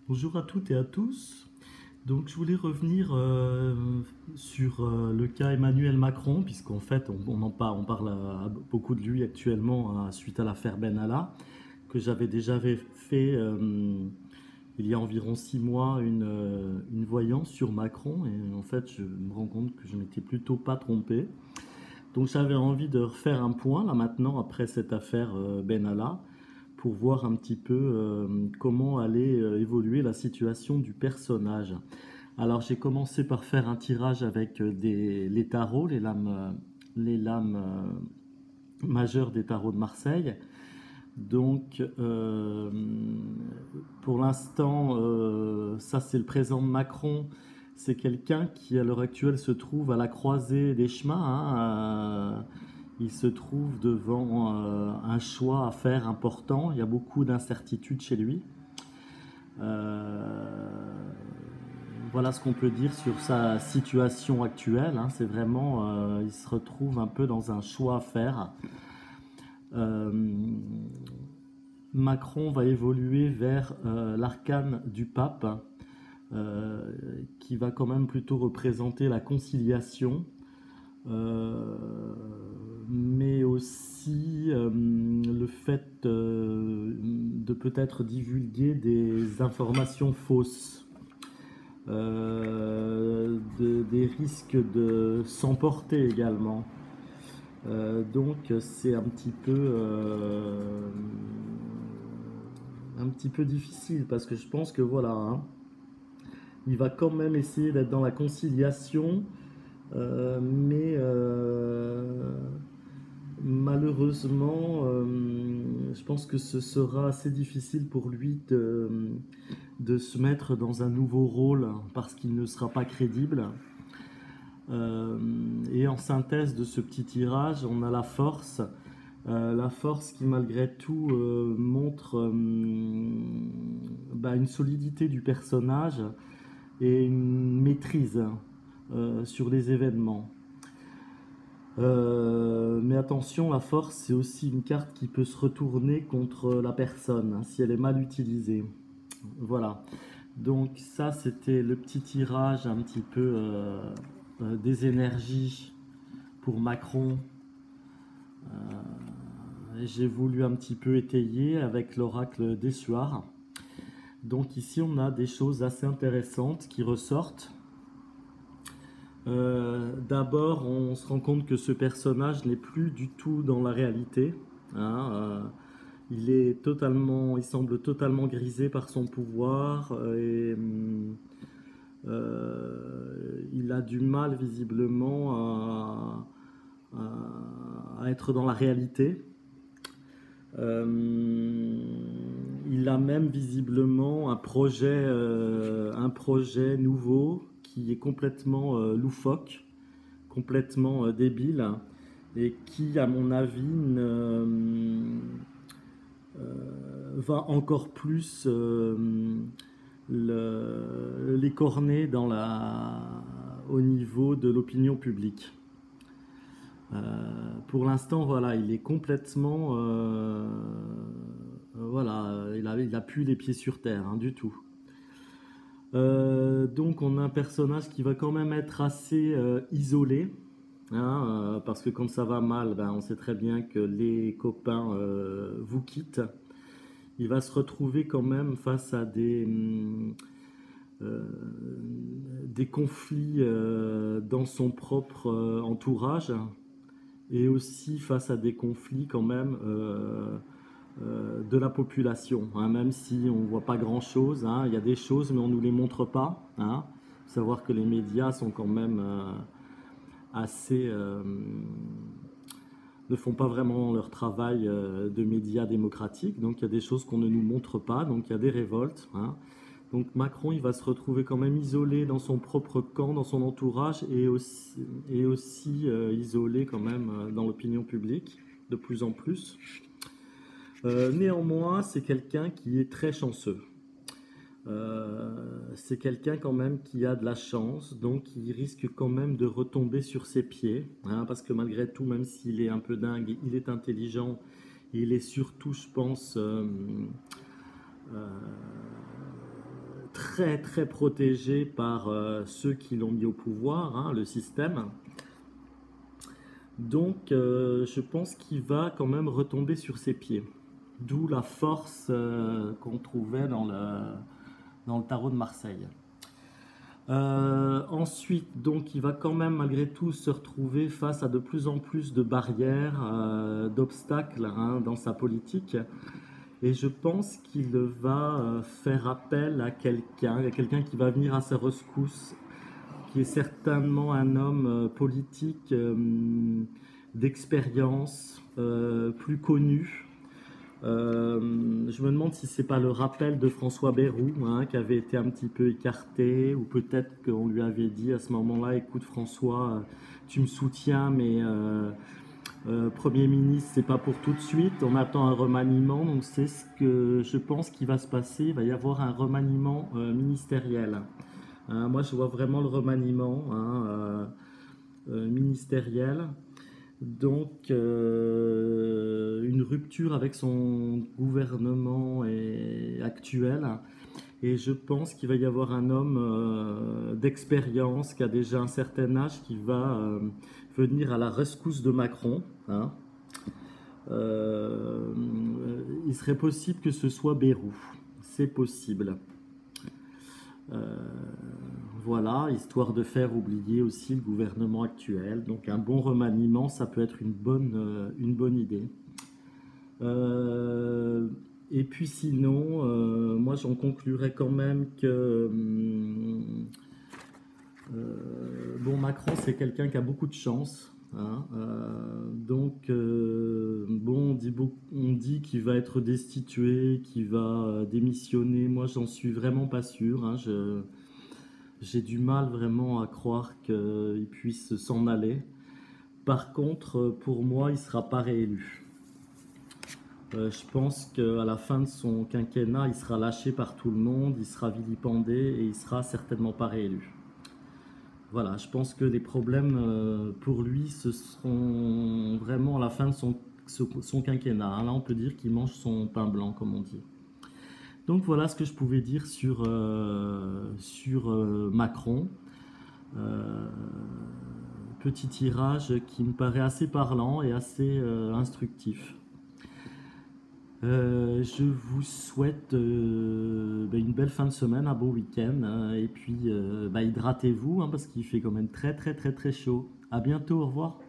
Bonjour à toutes et à tous. Donc, je voulais revenir sur le cas Emmanuel Macron, puisqu'en fait, on parle beaucoup de lui actuellement suite à l'affaire Benalla, que j'avais déjà fait il y a environ 6 mois une voyance sur Macron, et en fait, je me rends compte que je m'étais plutôt pas trompé. Donc, j'avais envie de refaire un point là maintenant après cette affaire Benalla pour voir un petit peu comment allait évoluer la situation du personnage. Alors j'ai commencé par faire un tirage avec les tarots, les lames majeures des tarots de Marseille. Donc pour l'instant, ça c'est le présent de Macron. C'est quelqu'un qui à l'heure actuelle se trouve à la croisée des chemins, hein. Il se trouve devant un choix à faire important. Il y a beaucoup d'incertitudes chez lui. Euh, voilà ce qu'on peut dire sur sa situation actuelle, hein. C'est vraiment, il se retrouve un peu dans un choix à faire. Euh, Macron va évoluer vers l'arcane du pape, euh, qui va quand même plutôt représenter la conciliation, euh, mais aussi le fait de peut-être divulguer des informations fausses, des risques de s'emporter également. Donc c'est un petit peu difficile parce que je pense que voilà, hein, il va quand même essayer d'être dans la conciliation, mais malheureusement, je pense que ce sera assez difficile pour lui de se mettre dans un nouveau rôle parce qu'il ne sera pas crédible. Euh, et en synthèse de ce petit tirage, on a la force qui malgré tout montre une solidité du personnage et une maîtrise sur les événements. Mais attention, la force, c'est aussi une carte qui peut se retourner contre la personne, hein, si elle est mal utilisée. Voilà. Donc ça, c'était le petit tirage un petit peu des énergies pour Macron. J'ai voulu un petit peu étayer avec l'oracle d'Essuar. Donc ici, on a des choses assez intéressantes qui ressortent. D'abord, on se rend compte que ce personnage n'est plus du tout dans la réalité, hein. Il semble totalement grisé par son pouvoir il a du mal visiblement à être dans la réalité. Euh, il a même visiblement un projet nouveau qui est complètement loufoque, complètement débile, et qui, à mon avis, va encore plus l'écorner au niveau de l'opinion publique. Pour l'instant, voilà, il est complètement, voilà, il a plus les pieds sur terre, hein, du tout. Donc, on a un personnage qui va quand même être assez isolé, hein, parce que quand ça va mal, ben, on sait très bien que les copains vous quittent. Il va se retrouver quand même face à euh, des conflits dans son propre entourage et aussi face à des conflits quand même de la population, hein, même si on voit pas grand chose, hein. Il y a des choses mais on nous les montre pas, hein. Faut savoir que les médias sont quand même assez ne font pas vraiment leur travail de médias démocratiques, donc il y a des choses qu'on ne nous montre pas, donc il y a des révoltes, hein. Donc Macron, il va se retrouver quand même isolé dans son propre camp, dans son entourage, et aussi isolé quand même dans l'opinion publique, de plus en plus. Néanmoins, c'est quelqu'un qui est très chanceux. C'est quelqu'un quand même qui a de la chance, donc il risque quand même de retomber sur ses pieds, hein, parce que malgré tout, même s'il est un peu dingue, il est intelligent, il est surtout, je pense, très très protégé par ceux qui l'ont mis au pouvoir, hein, le système. Donc je pense qu'il va quand même retomber sur ses pieds. D'où la force qu'on trouvait dans le tarot de Marseille. Ensuite, donc, il va quand même malgré tout se retrouver face à de plus en plus de barrières, d'obstacles, hein, dans sa politique. Et je pense qu'il va faire appel à quelqu'un qui va venir à sa rescousse, qui est certainement un homme politique d'expérience, plus connu. Je me demande si c'est pas le rappel de François Bayrou, hein, qui avait été un petit peu écarté, ou peut-être qu'on lui avait dit à ce moment-là, écoute François, tu me soutiens, mais Premier ministre, c'est pas pour tout de suite, on attend un remaniement, donc c'est ce que je pense qu'il va se passer, il va y avoir un remaniement ministériel. Moi je vois vraiment le remaniement, hein, ministériel. Donc, une rupture avec son gouvernement actuel. Et je pense qu'il va y avoir un homme d'expérience qui a déjà un certain âge qui va venir à la rescousse de Macron, hein. Euh, il serait possible que ce soit Bayrou. C'est possible. Euh, voilà, histoire de faire oublier aussi le gouvernement actuel. Donc un bon remaniement, ça peut être une bonne idée. Euh, et puis sinon, moi j'en conclurais quand même que bon, Macron c'est quelqu'un qui a beaucoup de chance, hein. Donc bon, on dit qu'il va être destitué, qu'il va démissionner. Moi j'en suis vraiment pas sûr, hein. J'ai du mal vraiment à croire qu'il puisse s'en aller. Par contre, pour moi, il ne sera pas réélu. Je pense qu'à la fin de son quinquennat, il sera lâché par tout le monde, il sera vilipendé et il sera certainement pas réélu. Voilà, je pense que les problèmes pour lui, ce seront vraiment à la fin de son quinquennat. Là, on peut dire qu'il mange son pain blanc, comme on dit. Donc voilà ce que je pouvais dire sur Macron. Euh, Petit tirage qui me paraît assez parlant et assez instructif. Je vous souhaite une belle fin de semaine, un beau week-end, hein, et puis hydratez-vous, hein, parce qu'il fait quand même très très très très chaud. À bientôt, au revoir.